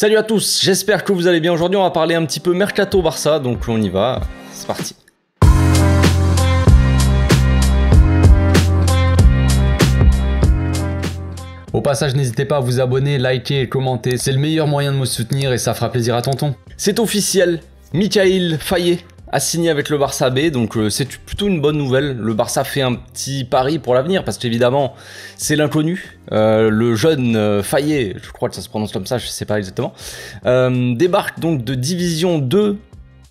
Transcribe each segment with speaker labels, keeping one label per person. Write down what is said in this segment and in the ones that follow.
Speaker 1: Salut à tous, j'espère que vous allez bien. Aujourd'hui on va parler un petit peu Mercato Barça, donc on y va, c'est parti. Au passage, n'hésitez pas à vous abonner, liker et commenter, c'est le meilleur moyen de me soutenir et ça fera plaisir à tonton. C'est officiel, Mikayil Faye a signé avec le Barça B, donc c'est plutôt une bonne nouvelle. Le Barça fait un petit pari pour l'avenir, parce qu'évidemment, c'est l'inconnu. Le jeune Faye, je crois que ça se prononce comme ça, je sais pas exactement, débarque donc de Division 2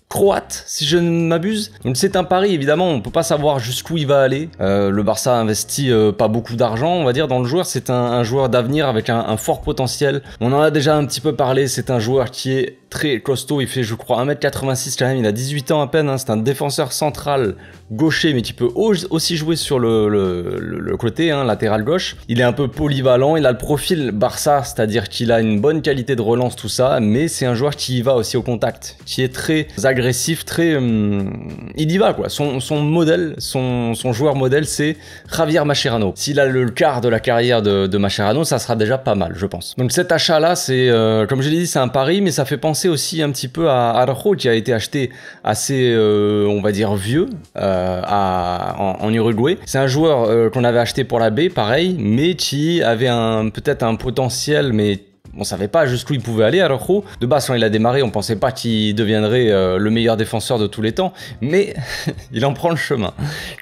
Speaker 1: croate, si je ne m'abuse. Donc c'est un pari, évidemment, on peut pas savoir jusqu'où il va aller. Le Barça investit pas beaucoup d'argent, on va dire, dans le joueur. C'est un joueur d'avenir avec un fort potentiel. On en a déjà un petit peu parlé, c'est un joueur qui est très costaud, il fait je crois 1m86 quand même, il a 18 ans à peine, hein. C'est un défenseur central gaucher mais qui peut aussi jouer sur le côté, hein, latéral gauche. Il est un peu polyvalent, il a le profil Barça, c'est-à-dire qu'il a une bonne qualité de relance, tout ça, mais c'est un joueur qui y va aussi au contact, qui est très agressif, très... il y va quoi, son modèle, son joueur modèle c'est Javier Mascherano. S'il a le quart de la carrière de Mascherano, ça sera déjà pas mal je pense. Donc cet achat là c'est, comme je l'ai dit, c'est un pari, mais ça fait penser aussi un petit peu à Araujo qui a été acheté assez, on va dire, vieux en Uruguay. C'est un joueur qu'on avait acheté pour la B, pareil, mais qui avait peut-être un potentiel, mais on savait pas jusqu'où il pouvait aller. Araujo, de base quand il a démarré, on pensait pas qu'il deviendrait le meilleur défenseur de tous les temps, mais il en prend le chemin.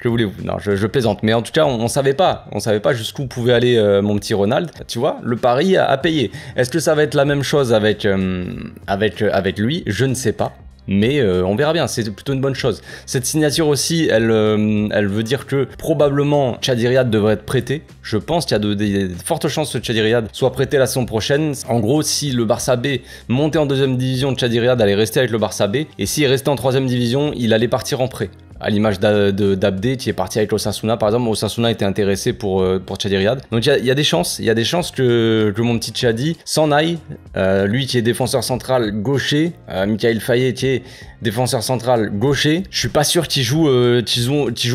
Speaker 1: Que voulez-vous? Non, je plaisante, mais en tout cas on savait pas jusqu'où pouvait aller mon petit Ronald. Tu vois, le pari a payé. Est-ce que ça va être la même chose avec lui? Je ne sais pas. Mais on verra bien, c'est plutôt une bonne chose. Cette signature aussi, elle veut dire que probablement Chadi Riad devrait être prêté. Je pense qu'il y a de fortes chances que Chadi Riad soit prêté la saison prochaine. En gros, si le Barça B montait en deuxième division, Chadi Riad allait rester avec le Barça B. Et s'il restait en troisième division, il allait partir en prêt. À l'image d'Abdé qui est parti avec Osasuna par exemple. Osasuna était intéressé pour Chadi Riad. Donc il y a des chances que mon petit Chadi s'en aille. Lui qui est défenseur central gaucher, Mikayil Faye qui est défenseur central gaucher. Je suis pas sûr qu'ils jouent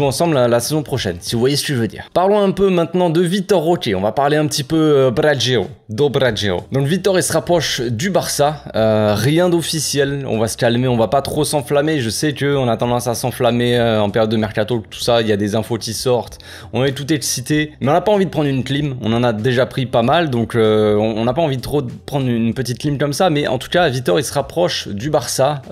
Speaker 1: ensemble la saison prochaine, si vous voyez ce que je veux dire. Parlons un peu maintenant de Vitor Roque. On va parler un petit peu Braggio. Donc Vitor il se rapproche du Barça. Rien d'officiel. On va se calmer, on va pas trop s'enflammer. Je sais qu'on a tendance à s'enflammer en période de mercato, tout ça. Il y a des infos qui sortent. On est tout excité, mais on n'a pas envie de prendre une clim. On en a déjà pris pas mal, donc on n'a pas envie de trop prendre une petite clim comme ça. Mais en tout cas, Vitor il se rapproche du Barça.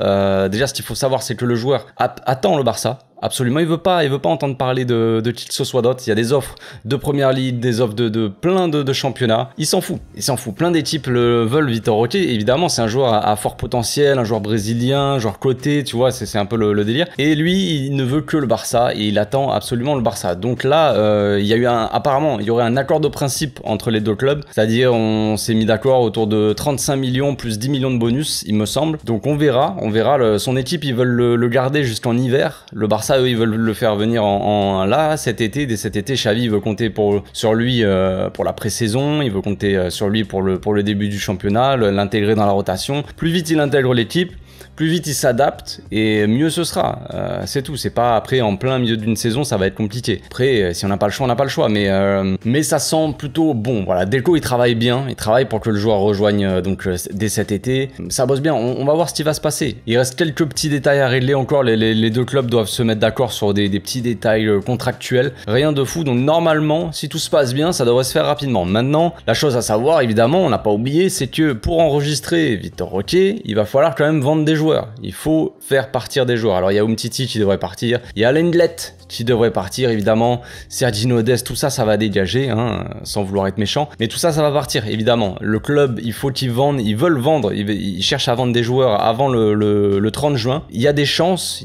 Speaker 1: Déjà, ce qu'il faut savoir, c'est que le joueur attend le Barça. Absolument, il veut pas entendre parler de qui que ce soit d'autre. Il y a des offres de première ligue, des offres de plein de championnats. Il s'en fout. Plein d'équipes veulent Vitor Roque. Évidemment, c'est un joueur à fort potentiel, un joueur brésilien, un joueur coté, tu vois, c'est un peu le délire. Et lui, il ne veut que le Barça et il attend absolument le Barça. Donc là, il y a eu apparemment, il y aurait un accord de principe entre les deux clubs. C'est-à-dire, on s'est mis d'accord autour de 35 millions plus 10 millions de bonus, il me semble. Donc on verra. Son équipe, ils veulent le garder jusqu'en hiver. Le Barça, eux, ils veulent le faire venir là cet été. Dès cet été, Xavi veut compter sur lui pour la pré-saison, il veut compter sur lui pour le début du championnat, l'intégrer dans la rotation. Plus vite il intègre l'équipe, plus vite il s'adapte et mieux ce sera. C'est tout, c'est pas après en plein milieu d'une saison, ça va être compliqué. Après, si on n'a pas le choix, on n'a pas le choix, mais ça sent plutôt bon. Voilà, Deco il travaille bien, il travaille pour que le joueur rejoigne dès cet été. Ça bosse bien, on va voir ce qui va se passer. Il reste quelques petits détails à régler encore, les deux clubs doivent se mettre d'accord sur des petits détails contractuels, rien de fou. Donc normalement, si tout se passe bien, ça devrait se faire rapidement. Maintenant, la chose à savoir, évidemment, on n'a pas oublié, c'est que pour enregistrer Vitor Roque, il va falloir quand même vendre des joueurs. Il faut faire partir des joueurs. Alors il y a Umtiti qui devrait partir, il y a Lenglet qui devrait partir évidemment, Sergio Dest, tout ça, ça va dégager, hein, sans vouloir être méchant, mais tout ça, ça va partir évidemment. Le club, il faut qu'ils vendent, ils veulent vendre, ils cherchent à vendre des joueurs avant le 30 juin. Il y a des chances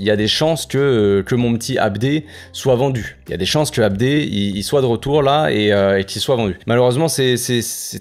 Speaker 1: que mon petit Abdé soit vendu. Il y a des chances que Abdé il soit de retour là et qu'il soit vendu. Malheureusement, c'est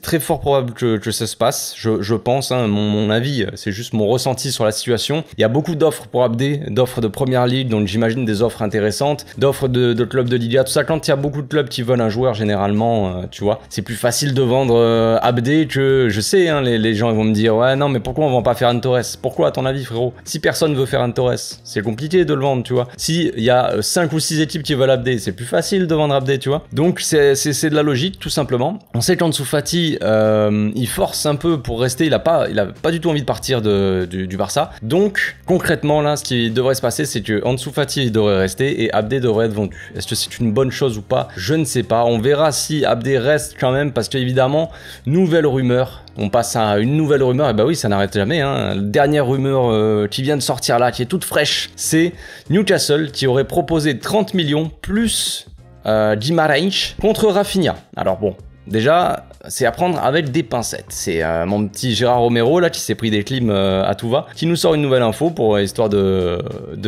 Speaker 1: très fort probable que ça se passe. Je pense, hein, mon avis, c'est juste mon ressenti sur la situation. Il y a beaucoup d'offres pour Abdé, d'offres de première ligue, donc j'imagine des offres intéressantes. d'offres de clubs de Liga, tout ça. Quand il y a beaucoup de clubs qui veulent un joueur, généralement, tu vois, c'est plus facile de vendre Abdé que, je sais, hein, les gens ils vont me dire, ouais, non, mais pourquoi on vend pas Ferran Torres? Pourquoi, à ton avis, frérot? Si personne veut Ferran Torres, c'est compliqué de le vendre, tu vois. Si il y a 5 ou 6 équipes qui veulent Abdé, c'est plus facile de vendre Abdé, tu vois. Donc, c'est de la logique, tout simplement. On sait qu'Ansu Fati, il force un peu pour rester, il a pas du tout envie de partir du Barça. Donc, concrètement, là, ce qui devrait se passer, c'est que Ansu Fati devrait rester et Abdé devrait être vendu. Est-ce que c'est une bonne chose ou pas? Je ne sais pas. On verra si Abdé reste quand même, parce qu'évidemment, nouvelle rumeur. On passe à une nouvelle rumeur, et bah oui, ça n'arrête jamais, hein. La dernière rumeur qui vient de sortir là, qui est toute fraîche, c'est Newcastle qui aurait proposé 30 millions plus Guimarães contre Rafinha. Alors bon, déjà, c'est à prendre avec des pincettes. C'est mon petit Gérard Romero là qui s'est pris des clims à tout va, qui nous sort une nouvelle info pour histoire de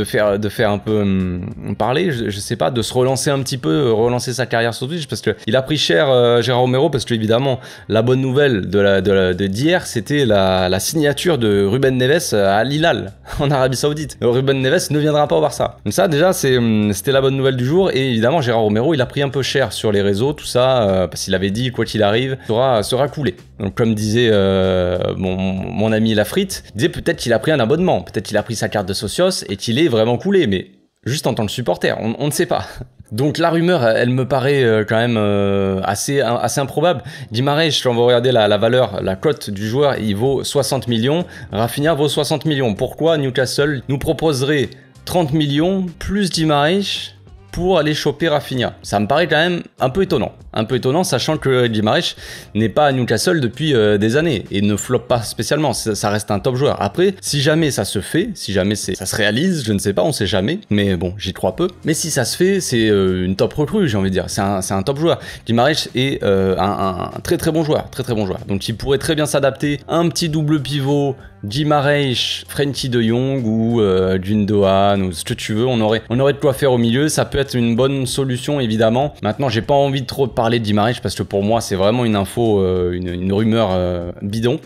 Speaker 1: faire un peu parler, je sais pas, de se relancer un petit peu, relancer sa carrière sur Twitch, parce que il a pris cher Gérard Romero, parce que évidemment la bonne nouvelle d'hier, c'était la signature de Ruben Neves à Al-Hilal en Arabie Saoudite. Ruben Neves ne viendra pas au Barça. Donc ça déjà c'était la bonne nouvelle du jour, et évidemment Gérard Romero il a pris un peu cher sur les réseaux, tout ça, parce qu'il avait dit quoi qu'il arrive sera coulé. Donc comme disait mon ami Lafrite, il disait peut-être qu'il a pris un abonnement, peut-être qu'il a pris sa carte de socios et qu'il est vraiment coulé, mais juste en tant que supporter, on ne sait pas. Donc la rumeur, elle me paraît quand même assez improbable. Guimarães, quand vous regardez la valeur, la cote du joueur, il vaut 60 millions, Rafinha vaut 60 millions. Pourquoi Newcastle nous proposerait 30 millions plus Guimarães pour aller choper Rafinha? Ça me paraît quand même un peu étonnant, sachant que Guimarães n'est pas à Newcastle depuis des années et ne floppe pas spécialement, ça reste un top joueur. Après, si jamais ça se fait, si jamais ça se réalise, je ne sais pas, on sait jamais, mais bon, j'y crois peu. Mais si ça se fait, c'est une top recrue, j'ai envie de dire, c'est un top joueur. Guimarães est un très très bon joueur, donc il pourrait très bien s'adapter à un petit double pivot, Guimarães, Frenkie de Jong ou Gundogan ou ce que tu veux, on aurait de quoi faire au milieu, ça peut être une bonne solution évidemment. Maintenant j'ai pas envie de trop parler de Guimarães parce que pour moi c'est vraiment une info, une rumeur bidon.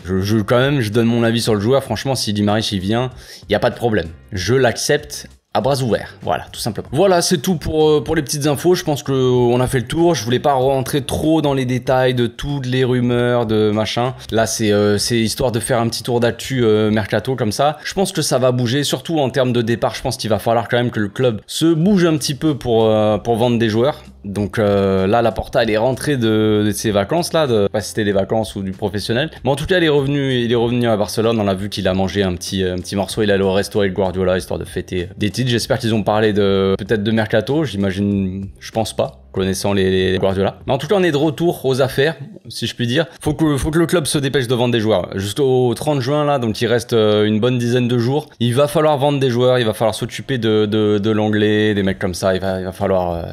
Speaker 1: Quand même je donne mon avis sur le joueur, franchement si Guimarães il vient, il n'y a pas de problème. Je l'accepte à bras ouverts, voilà, tout simplement. Voilà, c'est tout pour les petites infos, je pense qu'on a fait le tour, je voulais pas rentrer trop dans les détails de toutes les rumeurs, de machin. Là, c'est histoire de faire un petit tour d'actu mercato comme ça. Je pense que ça va bouger, surtout en termes de départ, je pense qu'il va falloir quand même que le club se bouge un petit peu pour vendre des joueurs. Donc là, Laporta, elle est rentrée de ses vacances, là, de pas si c'était des vacances ou du professionnel. Mais en tout cas, il est revenu à Barcelone. On a vu qu'il a mangé un petit morceau. Il est allé au resto avec Guardiola, histoire de fêter des titres. J'espère qu'ils ont parlé peut-être de mercato. J'imagine, je pense pas, connaissant les Guardiola. Mais en tout cas, on est de retour aux affaires, si je puis dire. Faut que le club se dépêche de vendre des joueurs. Jusqu'au 30 juin, là, donc il reste une bonne dizaine de jours. Il va falloir vendre des joueurs, il va falloir s'occuper de l'anglais, des mecs comme ça. Il va falloir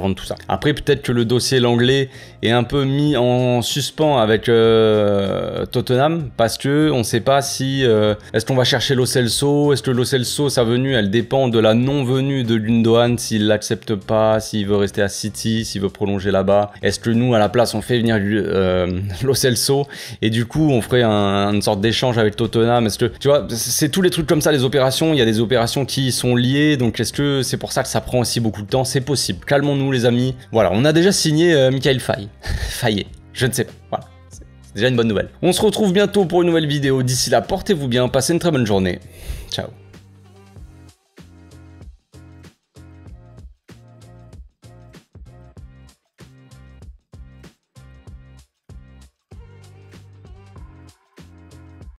Speaker 1: vendre tout ça. Après, peut-être que le dossier l'anglais est un peu mis en suspens avec Tottenham, parce que on sait pas si est-ce qu'on va chercher Lo Celso, est-ce que Lo Celso, sa venue, elle dépend de la non-venue de Gundogan, s'il l'accepte pas, s'il veut rester à City, s'il veut prolonger là-bas. Est-ce que nous, à la place, on fait venir Lo Celso et du coup, on ferait une sorte d'échange avec Tottenham? Est-ce que, tu vois, c'est tous les trucs comme ça, les opérations. Il y a des opérations qui sont liées, donc est-ce que c'est pour ça que ça prend aussi beaucoup de temps? C'est possible. Calmons-nous, les amis. Voilà, on a déjà signé Michael Faye. Je ne sais pas. Voilà, c'est déjà une bonne nouvelle. On se retrouve bientôt pour une nouvelle vidéo. D'ici là, portez-vous bien, passez une très bonne journée. Ciao.